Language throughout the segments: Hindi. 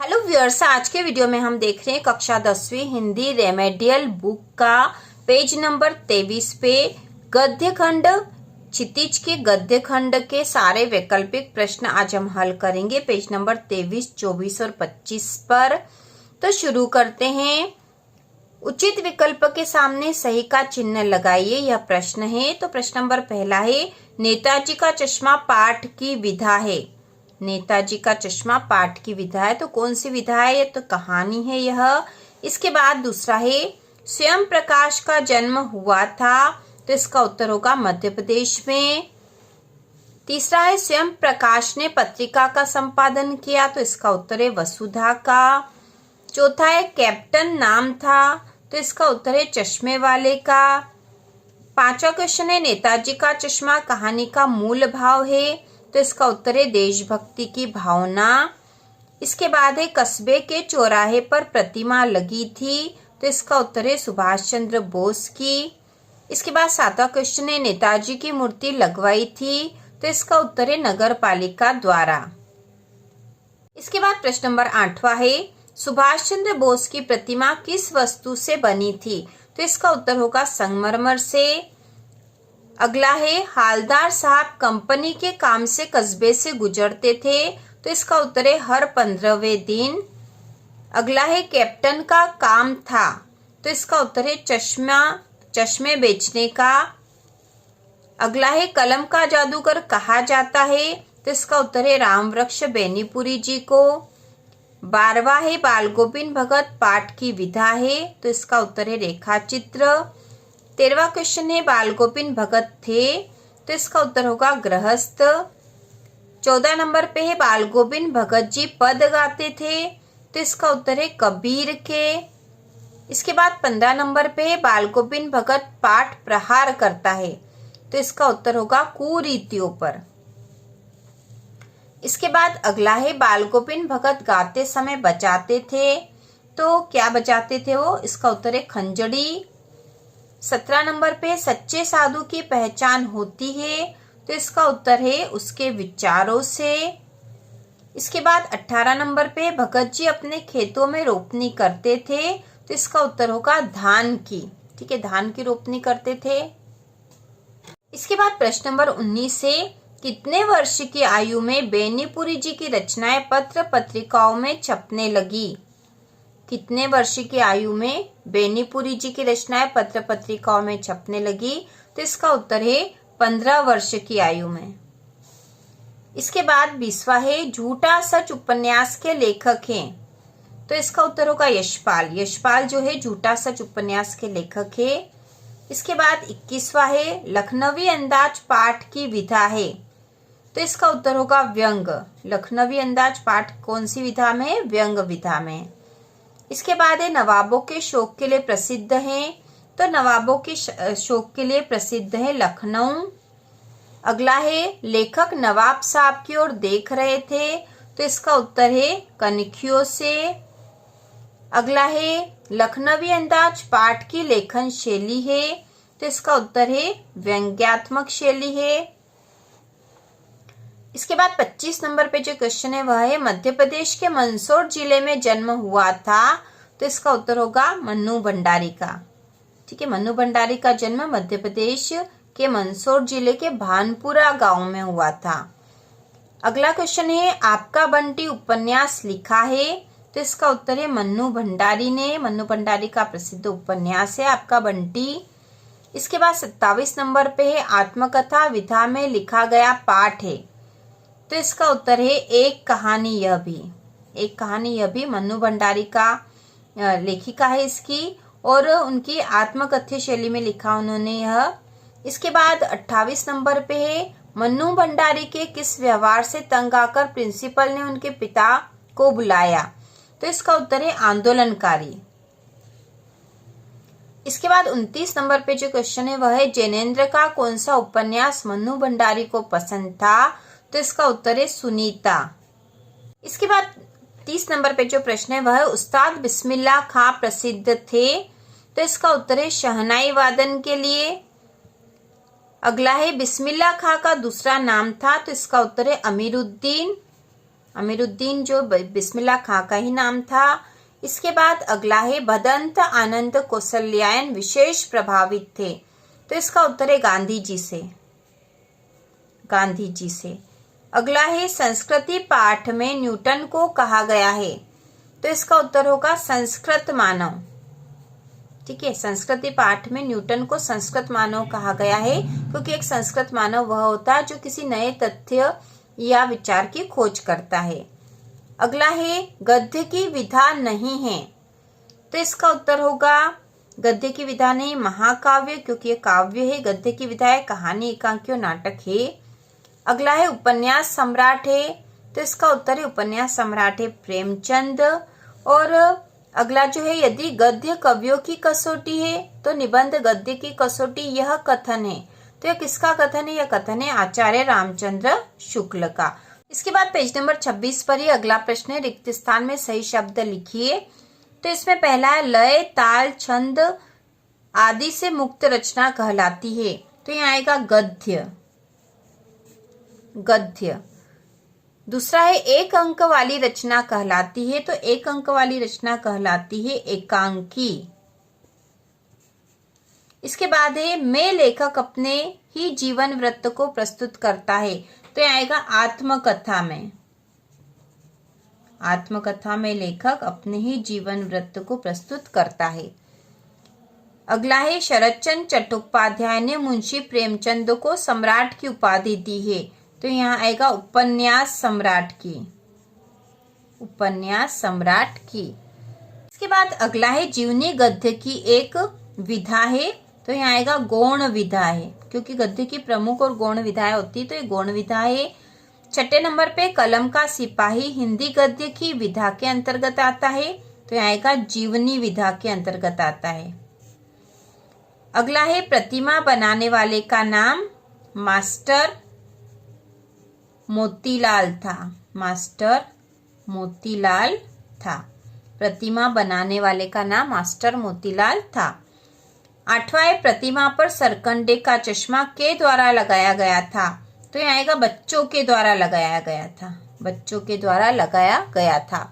हेलो व्यूअर्स, आज के वीडियो में हम देख रहे हैं कक्षा 10वीं हिंदी रेमेडियल बुक का पेज नंबर 23 पे गद्य खंड क्षितिज के गद्य खंड के सारे वैकल्पिक प्रश्न आज हम हल करेंगे पेज नंबर 23, 24 और 25 पर। तो शुरू करते हैं। उचित विकल्प के सामने सही का चिन्ह लगाइए, यह प्रश्न है। तो प्रश्न नंबर पहला है, नेताजी का चश्मा पाठ की विधा है। नेताजी का चश्मा पाठ की विधा है, तो कौन सी विधा है? तो कहानी है यह। इसके बाद दूसरा है, स्वयं प्रकाश का जन्म हुआ था, तो इसका उत्तर होगा मध्य प्रदेश में। तीसरा है, स्वयं प्रकाश ने पत्रिका का संपादन किया, तो इसका उत्तर है वसुधा का। चौथा है, कैप्टन नाम था, तो इसका उत्तर है चश्मे वाले का। पांचवा क्वेश्चन है, नेताजी का चश्मा कहानी का मूल भाव है, तो इसका उत्तर है देशभक्ति की भावना। इसके बाद है, कस्बे के चौराहे पर प्रतिमा लगी थी, तो इसका उत्तर है सुभाष चंद्र बोस की। इसके बाद सातवां क्वेश्चन है, नेताजी की मूर्ति लगवाई थी, तो इसका उत्तर है नगर पालिका द्वारा। इसके बाद प्रश्न नंबर 8वां है, सुभाष चंद्र बोस की प्रतिमा किस वस्तु से बनी थी, तो इसका उत्तर होगा संगमरमर से। अगला है, हालदार साहब कंपनी के काम से कस्बे से गुजरते थे, तो इसका उत्तर है हर 15वें दिन। अगला है, कैप्टन का काम था, तो इसका उत्तर है चश्मे बेचने का। अगला है, कलम का जादूगर कहा जाता है, तो इसका उत्तर है रामवृक्ष बेनीपुरी जी को। 12वां है, बाल गोविंद भगत पाठ की विधा है, तो इसका उत्तर है रेखा चित्र। 13वां क्वेश्चन है, बाल गोविंद भगत थे, तो इसका उत्तर होगा गृहस्थ। 14 नंबर पे है, बाल गोविंद भगत जी पद गाते थे, तो इसका उत्तर है कबीर के। इसके बाद 15 नंबर पे है, बाल गोविंद भगत पाठ प्रहार करता है, तो इसका उत्तर होगा कुरीतियों पर। इसके बाद अगला है, बाल गोविंद भगत गाते समय बजाते थे, तो क्या बजाते थे वो? इसका उत्तर है खंजड़ी। 17 नंबर पे, सच्चे साधु की पहचान होती है, तो इसका उत्तर है उसके विचारों से। इसके बाद 18 नंबर पे, भगत जी अपने खेतों में रोपनी करते थे, तो इसका उत्तर होगा धान की। ठीक है, धान की रोपनी करते थे। इसके बाद प्रश्न नंबर 19 से, कितने वर्ष की आयु में बेनीपुरी जी की रचनाएं पत्र पत्रिकाओं में छपने लगी? कितने वर्ष की आयु में बेनीपुरी जी की रचनाएं पत्र पत्रिकाओं में छपने लगी? तो इसका उत्तर है 15 वर्ष की आयु में। इसके बाद 20वां है, झूठा सच उपन्यास के लेखक हैं, तो इसका उत्तर होगा यशपाल। यशपाल जो है झूठा सच उपन्यास के लेखक है। इसके बाद 21वां है, लखनवी अंदाज पाठ की विधा है, तो इसका उत्तर होगा व्यंग। लखनवी अंदाज पाठ कौन सी विधा में? व्यंग विधा में। इसके बाद है, नवाबों के शौक के लिए प्रसिद्ध हैं, तो नवाबों के शौक के लिए प्रसिद्ध है लखनऊ। अगला है, लेखक नवाब साहब की ओर देख रहे थे, तो इसका उत्तर है कनखियों से। अगला है, लखनवी अंदाज पाठ की लेखन शैली है, तो इसका उत्तर है व्यंग्यात्मक शैली है। इसके बाद 25 नंबर पे जो क्वेश्चन है वह है, मध्य प्रदेश के मंदसौर जिले में जन्म हुआ था, तो इसका उत्तर होगा मन्नू भंडारी का। ठीक है, मन्नू भंडारी का जन्म मध्य प्रदेश के मंदसौर जिले के भानपुरा गांव में हुआ था। अगला क्वेश्चन है, आपका बंटी उपन्यास लिखा है, तो इसका उत्तर है मन्नू भंडारी ने। मन्नू भंडारी का प्रसिद्ध उपन्यास है आपका बंटी। इसके बाद 27 नंबर पे है, आत्मकथा विधा में लिखा गया पाठ है, तो इसका उत्तर है एक कहानी यह भी। एक कहानी यह भी मन्नू भंडारी का लेखिका है इसकी, और उनकी आत्मकथ्य शैली में लिखा उन्होंने यह। इसके बाद 28 नंबर पे है, मन्नू भंडारी के किस व्यवहार से तंग आकर प्रिंसिपल ने उनके पिता को बुलाया, तो इसका उत्तर है आंदोलनकारी। इसके बाद 29 नंबर पे जो क्वेश्चन है वह है, जैनेन्द्र का कौन सा उपन्यास मन्नू भंडारी को पसंद था, तो इसका उत्तर है सुनीता। इसके बाद 30 नंबर पे जो प्रश्न है वह है, उस्ताद बिस्मिल्लाह खां प्रसिद्ध थे, तो इसका उत्तर है शहनाई वादन के लिए। अगला है, बिस्मिल्लाह खां का दूसरा नाम था, तो इसका उत्तर है अमीरुद्दीन। अमीरुद्दीन जो बिस्मिल्लाह खां का ही नाम था। इसके बाद अगला है भदंत आनंद कौशल्यायन विशेष प्रभावित थे। तो इसका उत्तर है गांधी जी से, गांधी जी से। अगला है संस्कृति पाठ में न्यूटन को कहा गया है। तो इसका उत्तर होगा संस्कृत मानव। ठीक है, संस्कृति पाठ में न्यूटन को संस्कृत मानव कहा गया है, क्योंकि एक संस्कृत मानव वह होता है जो किसी नए तथ्य या विचार की खोज करता है। अगला है गद्य की विधा नहीं है। तो इसका उत्तर होगा गद्य की विधा नहीं, महाकाव्य, क्योंकि ये काव्य है। गद्य की विधा है कहानी, एकांकी और नाटक है। अगला है उपन्यास सम्राट है। तो इसका उत्तर है उपन्यास सम्राट है प्रेमचंद। और अगला जो है यदि गद्य कवियों की कसौटी है तो निबंध गद्य की कसौटी यह कथन है। तो यह किसका कथन है? यह कथन है आचार्य रामचंद्र शुक्ल का। इसके बाद पेज नंबर 26 पर ही अगला प्रश्न है, रिक्त स्थान में सही शब्द लिखिए। तो इसमें पहला है लय ताल छंद आदि से मुक्त रचना कहलाती है। तो यहाँ आएगा गद्य, गद्य। दूसरा है एक अंक वाली रचना कहलाती है। तो एक अंक वाली रचना कहलाती है एकांकी। इसके बाद है मैं लेखक अपने ही जीवन वृत्त को प्रस्तुत करता है। तो यह आएगा आत्मकथा में, आत्मकथा में लेखक अपने ही जीवन वृत्त को प्रस्तुत करता है। अगला है शरदचंद्र चट्टोपाध्याय ने मुंशी प्रेमचंद को सम्राट की उपाधि दी है। तो यहाँ आएगा उपन्यास सम्राट की, उपन्यास सम्राट की। इसके बाद अगला है जीवनी गद्य की एक विधा है। तो यहाँ आएगा गौण विधा है, क्योंकि गद्य की प्रमुख और गौण विधाएं होती है, तो ये गौण विधा है। छठे नंबर पे कलम का सिपाही हिंदी गद्य की विधा के अंतर्गत आता है। तो यहाँ आएगा जीवनी विधा के अंतर्गत आता है। अगला है प्रतिमा बनाने वाले का नाम मास्टर मोतीलाल था, मास्टर मोतीलाल था। प्रतिमा बनाने वाले का नाम मास्टर मोतीलाल था। आठवां है प्रतिमा पर सरकंडे का चश्मा के द्वारा लगाया गया था। तो यहाँ आएगा बच्चों के द्वारा लगाया गया था, बच्चों के द्वारा लगाया गया था।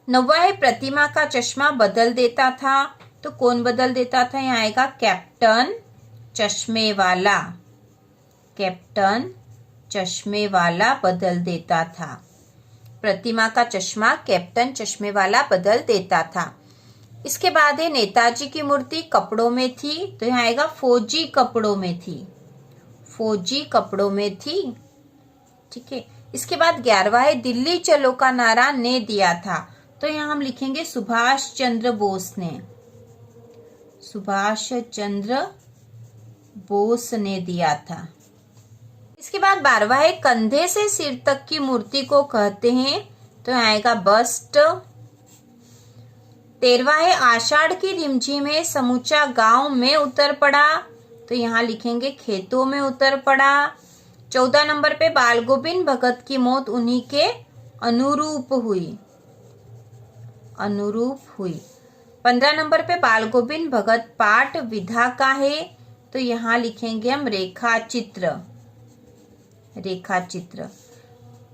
नौवां है प्रतिमा का चश्मा बदल देता था। तो कौन बदल देता था? यहाँ आएगा कैप्टन चश्मे वाला, कैप्टन चश्मे वाला बदल देता था। प्रतिमा का चश्मा कैप्टन चश्मे वाला बदल देता था। इसके बाद है नेताजी की मूर्ति कपड़ों में थी। तो यहाँ आएगा फौजी कपड़ों में थी, फौजी कपड़ों में थी। ठीक है। इसके बाद 11वां है दिल्ली चलो का नारा ने दिया था। तो यहाँ हम लिखेंगे सुभाष चंद्र बोस ने, सुभाष चंद्र बोस ने दिया था। इसके बाद 12वां है कंधे से सिर तक की मूर्ति को कहते हैं। तो यहाँ आएगा बस्ट। 13वां है आषाढ़ की रिमझिम में समूचा गांव में उतर पड़ा। तो यहाँ लिखेंगे खेतों में उतर पड़ा। 14 नंबर पे बाल गोविंद भगत की मौत उन्हीं के अनुरूप हुई, अनुरूप हुई। 15 नंबर पे बाल गोविंद भगत पाठ विधा का है। तो यहाँ लिखेंगे हम रेखा चित्र, रेखा चित्र।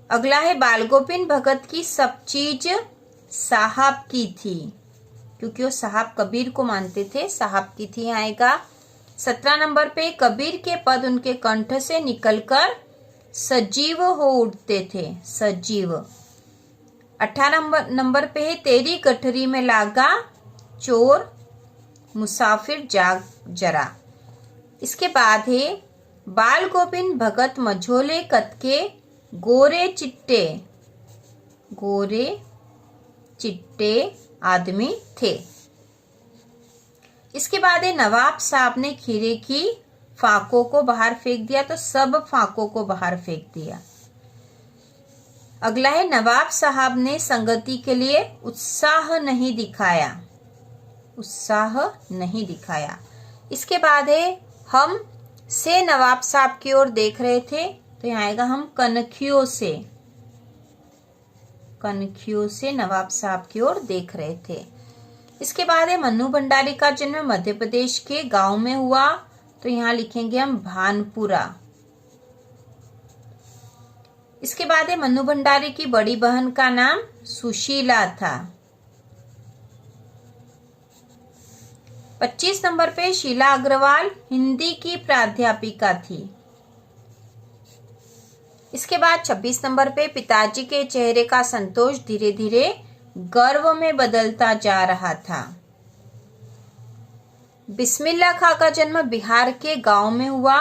अगला है बाल गोविंद भगत की सब चीज साहब की थी, क्योंकि वो साहब कबीर को मानते थे, साहब की थी आएगा। 17 नंबर पे कबीर के पद उनके कंठ से निकलकर सजीव हो उठते थे, सजीव। 18 नंबर पे है तेरी गठरी में लागा चोर मुसाफिर जाग जरा। इसके बाद है बाल गोविंद भगत मझोले कद के गोरे चिट्टे, गोरे चिट्टे आदमी थे। इसके बाद है नवाब साहब ने खीरे की फाकों को बाहर फेंक दिया। तो सब फाकों को बाहर फेंक दिया। अगला है नवाब साहब ने संगति के लिए उत्साह नहीं दिखाया, उत्साह नहीं दिखाया। इसके बाद है हम से नवाब साहब की ओर देख रहे थे। तो यहाँ आएगा हम कनखियों से, कनखियों से नवाब साहब की ओर देख रहे थे। इसके बाद है मन्नू भंडारी का जन्म मध्य प्रदेश के गांव में हुआ। तो यहाँ लिखेंगे हम भानपुरा। इसके बाद है मन्नू भंडारी की बड़ी बहन का नाम सुशीला था। 25 नंबर पे शीला अग्रवाल हिंदी की प्राध्यापिका थी। इसके बाद 26 नंबर पे पिताजी के चेहरे का संतोष धीरे धीरे गर्व में बदलता जा रहा था। बिस्मिल्लाह खां का जन्म बिहार के गांव में हुआ,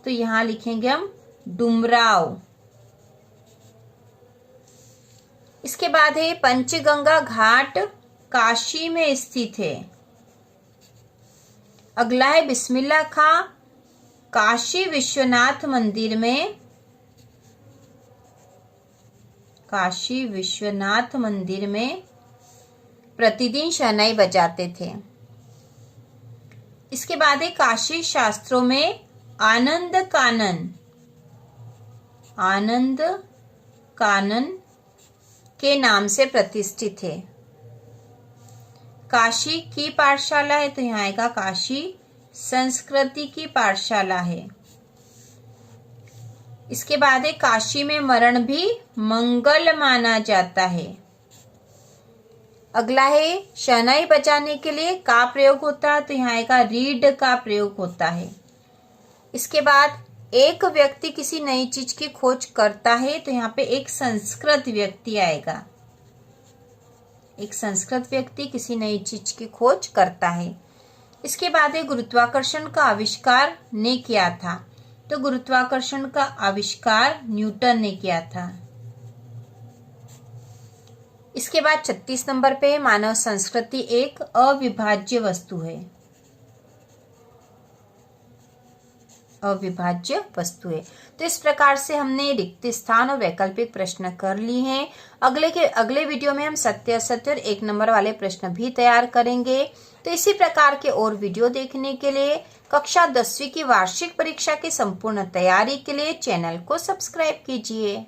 तो यहां लिखेंगे हम डुमराव। इसके बाद है पंचगंगा घाट काशी में स्थित है। अगला है बिस्मिल्लाह खां काशी विश्वनाथ मंदिर में प्रतिदिन शहनाई बजाते थे। इसके बाद है काशी शास्त्रों में आनंद कानन के नाम से प्रतिष्ठित है। काशी की पाठशाला है, तो यहाँ आएगा काशी संस्कृति की पाठशाला है। इसके बाद है काशी में मरण भी मंगल माना जाता है। अगला है शहनाई बजाने के लिए का प्रयोग होता है, तो यहाँ आएगा रीड का प्रयोग होता है। इसके बाद एक व्यक्ति किसी नई चीज की खोज करता है, तो यहाँ पे एक संस्कृत व्यक्ति आएगा। एक संस्कृत व्यक्ति किसी नई चीज की खोज करता है। इसके बाद है गुरुत्वाकर्षण का आविष्कार ने किया था, तो गुरुत्वाकर्षण का आविष्कार न्यूटन ने किया था। इसके बाद 36 नंबर पे मानव संस्कृति एक अविभाज्य वस्तु है। तो इस प्रकार से हमने रिक्त स्थान और वैकल्पिक प्रश्न कर लिए हैं। अगले वीडियो में हम सत्य असत्य और 1 नंबर वाले प्रश्न भी तैयार करेंगे। तो इसी प्रकार के और वीडियो देखने के लिए कक्षा 10वीं की वार्षिक परीक्षा की संपूर्ण तैयारी के लिए चैनल को सब्सक्राइब कीजिए।